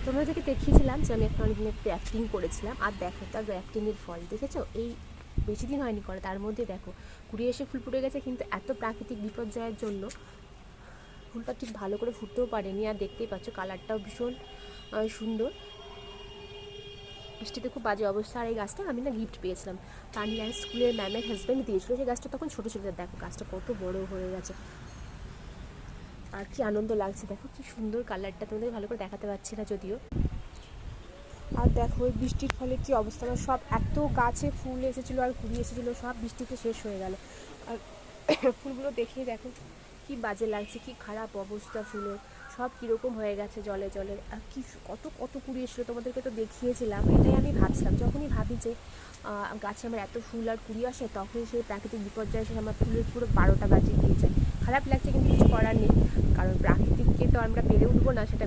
তোমাদেরকে দেখিয়েছিলাম যে আমি একটা অনেকদিন গ্রাফটিং করেছিলাম, আর দেখো তার গ্রাফটিংয়ের ফল দেখেছো। এই বেশি দিন হয়নি করে, তার মধ্যে দেখো কুড়িয়ে এসে ফুল ফুটে গেছে, কিন্তু এত প্রাকৃতিক বিপর্যয়ের জন্য ফুলটা ঠিক ভালো করে ফুটতেও পারেনি। আর দেখতেই পাচ্ছ কালারটাও ভীষণ সুন্দর, বৃষ্টিতে খুব বাজে অবস্থা। আর এই গাছটা আমি না গিফট পেয়েছিলাম, তানিয়ার স্কুলের ম্যামের হাজব্যান্ড দিয়েছিল। সেই গাছটা তখন ছোটো ছিল, দেখো গাছটা কত বড় হয়ে গেছে, আর কি আনন্দ লাগছে। দেখো কি সুন্দর কালারটা, তোমাদের ভালো করে দেখাতে পারছি না যদিও। আর দেখো ওই বৃষ্টির ফলে কি অবস্থা, আমার সব এত গাছে ফুল এসেছিলো আর কুড়ি এসেছিলো, সব বৃষ্টিতে শেষ হয়ে গেল। আর ফুলগুলো দেখেই দেখো কি বাজে লাগছে, কি খারাপ অবস্থা ফুলের, সব কীরকম হয়ে গেছে জলে জলে। আর কি কত কত কুড়ি এসেছিলো, তোমাদেরকে তো দেখিয়েছিলাম। এটাই আমি ভাবছিলাম, যখনই ভাবি যে গাছে আমার এত ফুল আর কুড়ি আসে, তখনই সেই প্রাকৃতিক বিপর্যয় এসে আমার ফুলের পুরো 12টা বাজিয়ে দিয়ে যায়। খারাপ লাগছে, কিন্তু কিছু করার নেই, কারণ প্রাকৃতিককে তো আমরা পেরে উঠবো না, সেটা